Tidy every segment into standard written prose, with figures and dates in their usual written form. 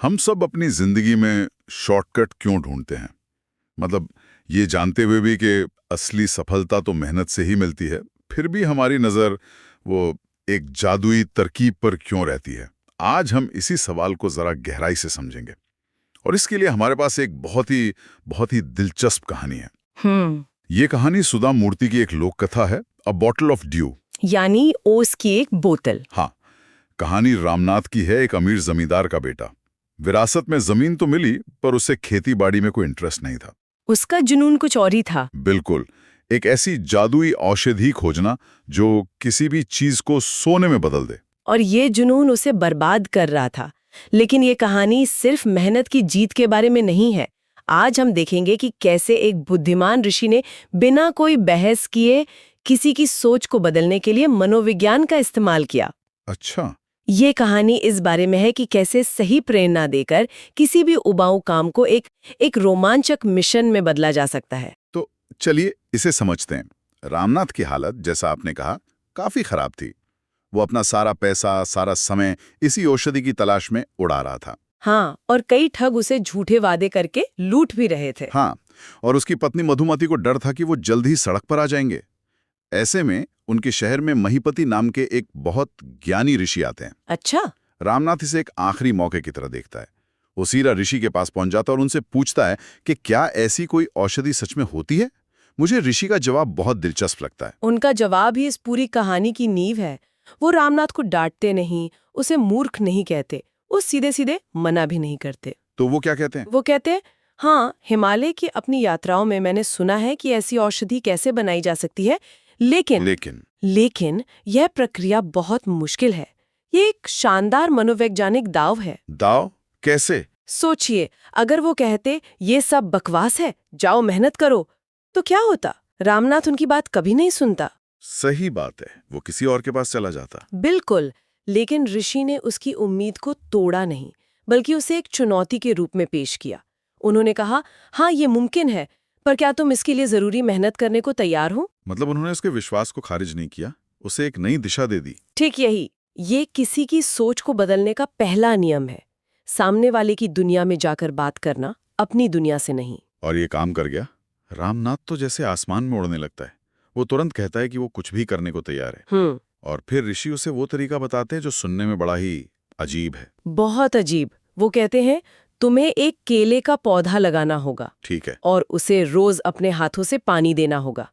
हम सब अपनी जिंदगी में शॉर्टकट क्यों ढूंढते हैं? मतलब ये जानते हुए भी कि असली सफलता तो मेहनत से ही मिलती है, फिर भी हमारी नज़र वो एक जादुई तरकीब पर क्यों रहती है? आज हम इसी सवाल को ज़रा गहराई से समझेंगे और इसके लिए हमारे पास एक बहुत ही दिलचस्प कहानी है। ये कहानी सुधा मूर्ति की एक लोक कथा है, अ बॉटल ऑफ ड्यू। यानी ओस की एक बोतल। हाँ, कहानी रामनाथ की है, एक अमीर जमींदार का बेटा। विरासत में जमीन तो मिली, पर उसे खेती बाड़ी में कोई इंटरेस्ट नहीं था। उसका जुनून कुछ और ही था। बिल्कुल, एक ऐसी जादुई औषधि खोजना जो किसी भी चीज को सोने में बदल दे। और ये जुनून उसे बर्बाद कर रहा था। लेकिन ये कहानी सिर्फ मेहनत की जीत के बारे में नहीं है। आज हम देखेंगे कि कैसे एक बुद्धिमान ऋषि ने बिना कोई बहस किए किसी की सोच को बदलने के लिए मनोविज्ञान का इस्तेमाल किया। अच्छा, ये कहानी इस बारे में है कि कैसे सही प्रेरणा देकर किसी भी उबाऊ काम को एक रोमांचक मिशन में बदला जा सकता है। तो चलिए इसे समझते हैं। रामनाथ की हालत, जैसा आपने कहा, काफी खराब थी। वो अपना सारा पैसा, सारा समय इसी औषधि की तलाश में उड़ा रहा था। हाँ, और कई ठग उसे झूठे वादे करके लूट भी रहे थे। हाँ, और उसकी पत्नी मधुमती को डर था कि वो जल्द ही सड़क पर आ जाएंगे। ऐसे में उनके शहर में महीपति नाम के एक बहुत ज्ञानी ऋषि आते हैं। अच्छा। रामनाथ इसे एक आखिरी मौके की तरह देखता है। वो सीधा ऋषि के पास पहुंच जाता है और उनसे पूछता है कि क्या ऐसी कोई औषधि सच में होती है। मुझे ऋषि का जवाब बहुत दिलचस्प लगता है। उनका जवाब ही इस पूरी कहानी की नींव है। वो रामनाथ को डांटते नहीं, उसे मूर्ख नहीं कहते, वो सीधे सीधे मना भी नहीं करते। तो वो क्या कहते हैं? वो कहते हैं, हाँ, हिमालय की अपनी यात्राओं में मैंने सुना है कि ऐसी औषधि कैसे बनाई जा सकती है, लेकिन यह प्रक्रिया बहुत मुश्किल है। ये एक शानदार मनोवैज्ञानिक दाव है। दाव? कैसे? सोचिए, अगर वो कहते ये सब बकवास है, जाओ मेहनत करो, तो क्या होता? रामनाथ उनकी बात कभी नहीं सुनता। सही बात है, वो किसी और के पास चला जाता। बिल्कुल, लेकिन ऋषि ने उसकी उम्मीद को तोड़ा नहीं, बल्कि उसे एक चुनौती के रूप में पेश किया। उन्होंने कहा, हाँ, ये मुमकिन है, पर क्या तुम इसके लिए जरूरी मेहनत करने को तैयार हो? मतलब उन्होंने उसके विश्वास को खारिज नहीं किया, उसे एक नई दिशा दे दी। ठीक यही। ये किसी की सोच को बदलने का पहला नियम है। सामने वाले की दुनिया में जाकर बात करना, अपनी दुनिया से नहीं। और ये काम कर गया। रामनाथ तो जैसे आसमान में उड़ने लगता है। वो तुरंत कहता है कि वो कुछ भी करने को तैयार है। और फिर ऋषि उसे वो तरीका बताते हैं जो सुनने में बड़ा ही अजीब है। बहुत अजीब। वो कहते हैं, तुम्हें एक केले का पौधा लगाना होगा। ठीक है। और उसे रोज अपने हाथों से पानी देना होगा।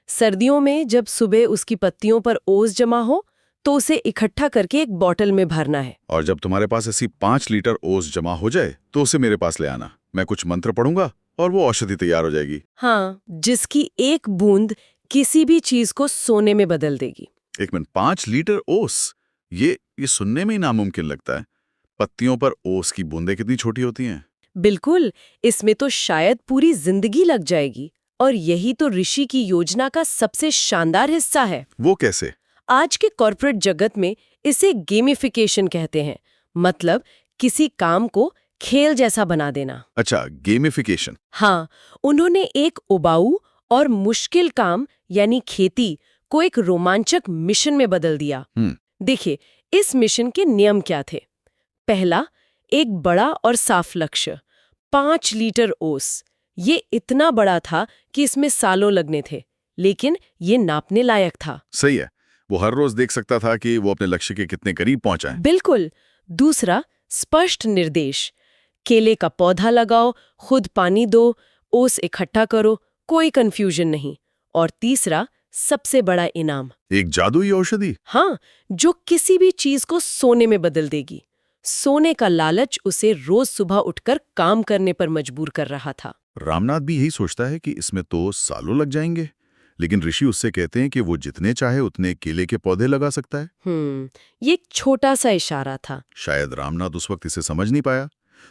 सर्दियों में जब सुबह उसकी पत्तियों पर ओस जमा हो, तो उसे इकट्ठा करके एक बोतल में भरना है। और जब तुम्हारे पास ऐसी 5 लीटर ओस जमा हो जाए तो उसे मेरे पास ले आना। मैं कुछ मंत्र पढ़ूंगा और वो औषधि तैयार हो जाएगी। हाँ, जिसकी एक बूंद किसी भी चीज को सोने में बदल देगी। 1 मिनट, 5 लीटर ओस? ये सुनने में ही नामुमकिन लगता है। पत्तियों पर ओस की बूंदें कितनी छोटी होती हैं। बिल्कुल, इसमें तो शायद पूरी जिंदगी लग जाएगी। और यही तो ऋषि की योजना का सबसे शानदार हिस्सा है। वो कैसे? आज के कॉर्पोरेट जगत में इसे गेमिफिकेशन कहते हैं। मतलब किसी काम को खेल जैसा बना देना। अच्छा, गेमिफिकेशन। हाँ, उन्होंने एक उबाऊ और मुश्किल काम यानी खेती को एक रोमांचक मिशन में बदल दिया। देखिए, इस मिशन के नियम क्या थे? पहला, एक बड़ा और साफ लक्ष्य, 5 लीटर ओस। ये इतना बड़ा था कि इसमें सालों लगने थे, लेकिन ये नापने लायक था। सही है, वो हर रोज देख सकता था कि वो अपने लक्ष्य के कितने करीब पहुंचा है। बिल्कुल। दूसरा, स्पष्ट निर्देश, केले का पौधा लगाओ, खुद पानी दो, ओस इकट्ठा करो, कोई कंफ्यूजन नहीं। और तीसरा, सबसे बड़ा इनाम, एक जादुई औषधि। हाँ, जो किसी भी चीज को सोने में बदल देगी। सोने का लालच उसे रोज सुबह उठकर काम करने पर मजबूर कर रहा था। रामनाथ भी यही सोचता है कि इसमें तो सालों लग जाएंगे, लेकिन ऋषि उससे कहते हैं कि वो जितने चाहे उतने केले के पौधे लगा सकता है। ये एक छोटा सा इशारा था। शायद रामनाथ उस वक्त इसे समझ नहीं पाया,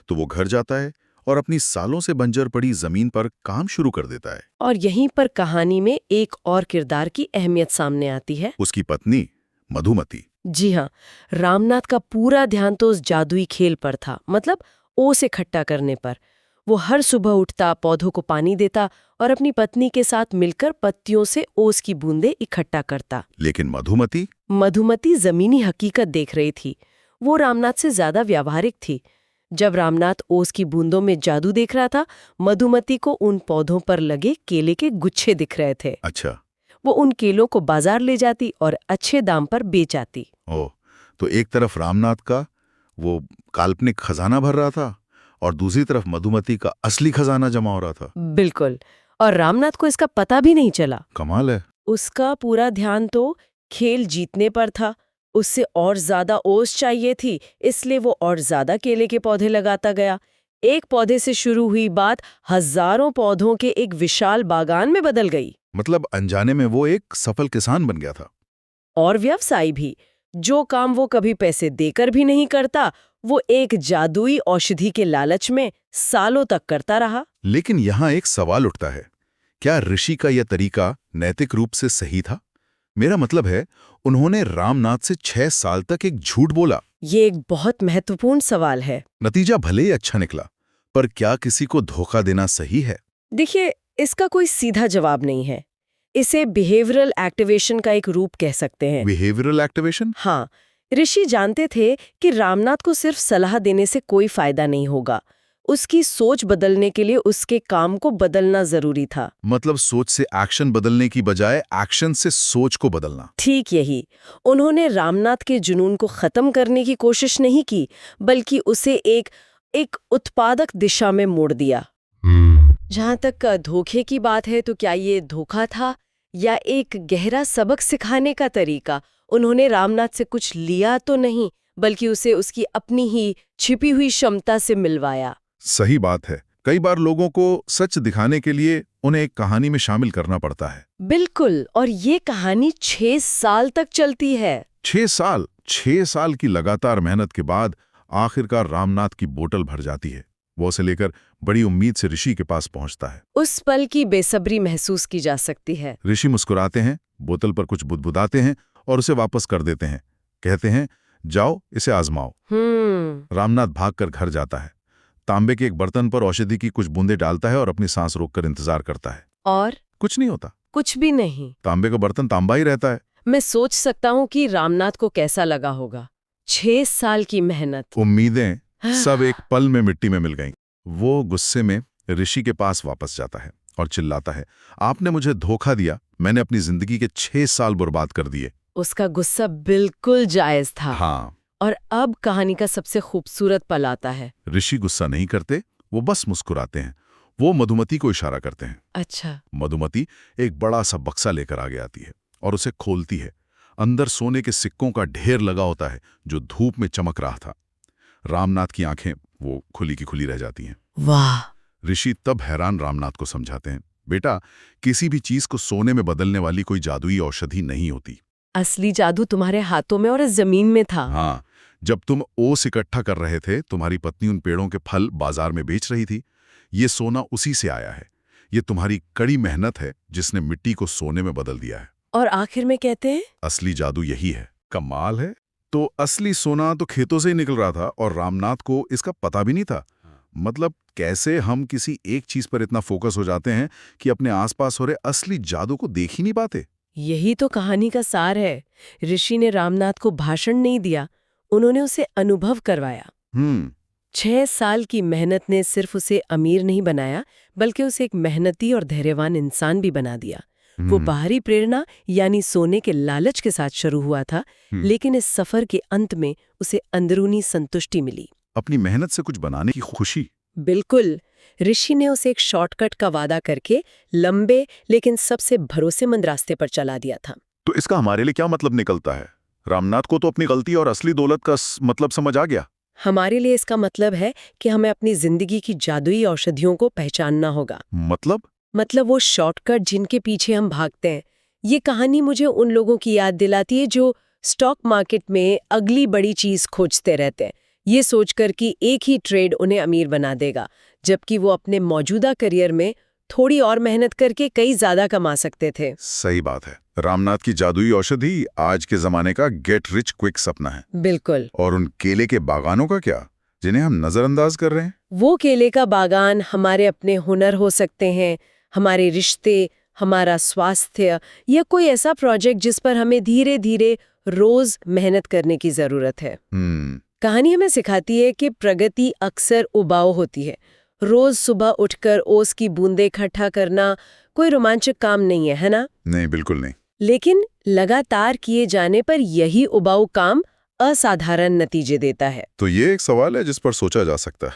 तो वो घर जाता है और अपनी सालों से बंजर पड़ी जमीन पर काम शुरू कर देता है। और यहीं पर कहानी में एक और किरदार की अहमियत सामने आती है, उसकी पत्नी मधुमती। जी हाँ, रामनाथ का पूरा ध्यान तो उस जादुई खेल पर था, मतलब ओस इकट्ठा करने पर। वो हर सुबह उठता, पौधों को पानी देता और अपनी पत्नी के साथ मिलकर पत्तियों से ओस की बूंदें इकट्ठा करता। लेकिन मधुमती जमीनी हकीकत देख रही थी। वो रामनाथ से ज्यादा व्यावहारिक थी। जब रामनाथ ओस की बूंदों में जादू देख रहा था, मधुमती को उन पौधों पर लगे केले के गुच्छे दिख रहे थे। अच्छा। वो उन केलों को बाजार ले जाती और अच्छे दाम पर बेच आती। ओह, तो एक तरफ रामनाथ का वो काल्पनिक खजाना भर रहा था और दूसरी तरफ मधुमती का असली खजाना जमा हो रहा था। बिल्कुल। और रामनाथ को इसका पता भी नहीं चला। कमाल है। उसका पूरा ध्यान तो खेल जीतने पर था। उससे और ज्यादा ओस चाहिए थी, इसलिए वो और ज्यादा केले के पौधे लगाता गया। एक पौधे से शुरू हुई बात हजारों पौधों के एक विशाल बागान में बदल गई। मतलब अनजाने में वो एक सफल किसान बन गया था। और व्यवसायी भी। जो काम वो कभी पैसे देकर भी नहीं करता, वो एक जादुई औषधि के लालच में सालों तक करता रहा। लेकिन यहाँ एक सवाल उठता है, क्या ऋषि का यह तरीका नैतिक रूप से सही था? मेरा मतलब है, उन्होंने रामनाथ से 6 साल तक एक झूठ बोला। ये एक बहुत महत्वपूर्ण सवाल है। नतीजा भले ही अच्छा निकला, पर क्या किसी को धोखा देना सही है? देखिए, इसका कोई सीधा जवाब नहीं है। इसे बिहेवियरल एक्टिवेशन का एक रूप कह सकते हैं। Behavioural activation? हाँ, ऋषि जानते थे कि रामनाथ को सिर्फ सलाह देने से कोई फायदा नहीं होगा। उसकी सोच बदलने के लिए उसके काम को बदलना जरूरी था। मतलब सोच से एक्शन बदलने की बजाय एक्शन से सोच को बदलना। ठीक यही। उन्होंने रामनाथ के जुनून को खत्म करने की कोशिश नहीं की, बल्कि उसे एक उत्पादक दिशा में मोड़ दिया। जहां तक धोखे की बात है, तो क्या ये धोखा था या एक गहरा सबक सिखाने का तरीका? उन्होंने रामनाथ से कुछ लिया तो नहीं, बल्कि उसे उसकी अपनी ही छिपी हुई क्षमता से मिलवाया। सही बात है। कई बार लोगों को सच दिखाने के लिए उन्हें एक कहानी में शामिल करना पड़ता है। बिल्कुल। और ये कहानी 6 साल तक चलती है। 6 साल! 6 साल की लगातार मेहनत के बाद आखिरकार रामनाथ की बोतल भर जाती है। वो उसे लेकर बड़ी उम्मीद से ऋषि के पास पहुंचता है। उस पल की बेसब्री महसूस की जा सकती है। ऋषि मुस्कुराते हैं, बोतल पर कुछ बुदबुदाते हैं और उसे वापस कर देते हैं। कहते हैं, जाओ इसे आजमाओ। रामनाथ भागकर घर जाता है। तांबे के एक बर्तन पर औषधि की कुछ बूंदें डालता है और अपनी सांस रोककर इंतजार करता है। और कुछ नहीं होता। कुछ भी नहीं। तांबे का बर्तन तांबा ही रहता है। मैं सोच सकता हूँ कि रामनाथ को कैसा लगा होगा। 6 साल की मेहनत, उम्मीदें सब एक पल में मिट्टी में मिल गईं। वो गुस्से में ऋषि के पास वापस जाता है और चिल्लाता है, आपने मुझे धोखा दिया, मैंने अपनी जिंदगी के 6 साल बर्बाद कर दिए। उसका गुस्सा बिल्कुल जायज था। हाँ। और अब कहानी का सबसे खूबसूरत पल आता है। ऋषि गुस्सा नहीं करते, वो बस मुस्कुराते हैं। वो मधुमती को इशारा करते हैं। अच्छा। मधुमती एक बड़ा सा बक्सा लेकर आगे आती है और उसे खोलती है। अंदर सोने के सिक्कों का ढेर लगा होता है जो धूप में चमक रहा था। रामनाथ की आंखें वो खुली की खुली रह जाती हैं। वाह। ऋषि तब हैरान रामनाथ को समझाते हैं, बेटा, किसी भी चीज को सोने में बदलने वाली कोई जादुई औषधि नहीं होती। असली जादू तुम्हारे हाथों में और इस जमीन में था। हाँ, जब तुम ओस इकट्ठा कर रहे थे, तुम्हारी पत्नी उन पेड़ों के फल बाजार में बेच रही थी। ये सोना उसी से आया है। ये तुम्हारी कड़ी मेहनत है जिसने मिट्टी को सोने में बदल दिया है। और आखिर में कहते हैं, असली जादू यही है। कमाल है। तो असली सोना तो खेतों से ही निकल रहा था और रामनाथ को इसका पता भी नहीं था। मतलब कैसे हम किसी एक चीज पर इतना फोकस हो जाते हैं कि अपने आसपास हो रहे असली जादू को देख ही नहीं पाते। यही तो कहानी का सार है। ऋषि ने रामनाथ को भाषण नहीं दिया, उन्होंने उसे अनुभव करवाया। 6 साल की मेहनत ने सिर्फ उसे अमीर नहीं बनाया, बल्कि उसे एक मेहनती और धैर्यवान इंसान भी बना दिया। वो बाहरी प्रेरणा यानी सोने के लालच के साथ शुरू हुआ था, लेकिन इस सफर के अंत में उसे अंदरूनी संतुष्टि मिली। अपनी मेहनत से कुछ बनाने की खुशी। बिल्कुल। ऋषि ने उसे एक शॉर्टकट का वादा करके लंबे लेकिन सबसे भरोसेमंद रास्ते पर चला दिया था। तो इसका हमारे लिए क्या मतलब निकलता है? रामनाथ को तो अपनी गलती और असली दौलत का मतलब समझ आ गया। हमारे लिए इसका मतलब है कि हमें अपनी जिंदगी की जादुई औषधियों को पहचानना होगा। मतलब वो शॉर्टकट जिनके पीछे हम भागते हैं। ये कहानी मुझे उन लोगों की याद दिलाती है जो स्टॉक मार्केट में अगली बड़ी चीज खोजते रहते हैं, ये सोचकर कि एक ही ट्रेड उन्हें अमीर बना देगा, जबकि वो अपने मौजूदा करियर में थोड़ी और मेहनत करके कई ज्यादा कमा सकते थे। सही बात है। रामनाथ की जादुई औषधि आज के जमाने का गेट रिच क्विक सपना है। बिल्कुल। और उन केले के बागानों का क्या, जिन्हें हम नजरअंदाज कर रहे हैं? वो केले का बागान हमारे अपने हुनर हो सकते हैं, हमारे रिश्ते, हमारा स्वास्थ्य, या कोई ऐसा प्रोजेक्ट जिस पर हमें धीरे धीरे रोज मेहनत करने की जरूरत है। कहानी हमें सिखाती है कि प्रगति अक्सर उबाऊ होती है। रोज सुबह उठकर ओस की बूंदें इकट्ठा करना कोई रोमांचक काम नहीं है, है ना? नहीं, बिल्कुल नहीं। लेकिन लगातार किए जाने पर यही उबाऊ काम असाधारण नतीजे देता है। तो ये एक सवाल है जिस पर सोचा जा सकता है।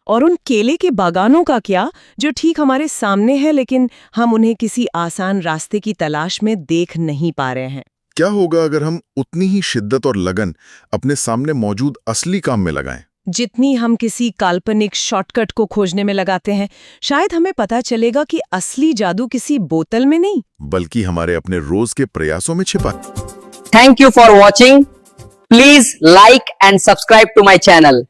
और उन केले के बागानों का क्या, जो ठीक हमारे सामने है लेकिन हम उन्हें किसी आसान रास्ते की तलाश में देख नहीं पा रहे हैं? क्या होगा अगर हम उतनी ही शिद्दत और लगन अपने सामने मौजूद असली काम में लगाएं? जितनी हम किसी काल्पनिक शॉर्टकट को खोजने में लगाते हैं, शायद हमें पता चलेगा कि असली जादू किसी बोतल में नहीं, बल्कि हमारे अपने रोज के प्रयासों में छिपा। Thank you for watching. Please like and subscribe to my channel.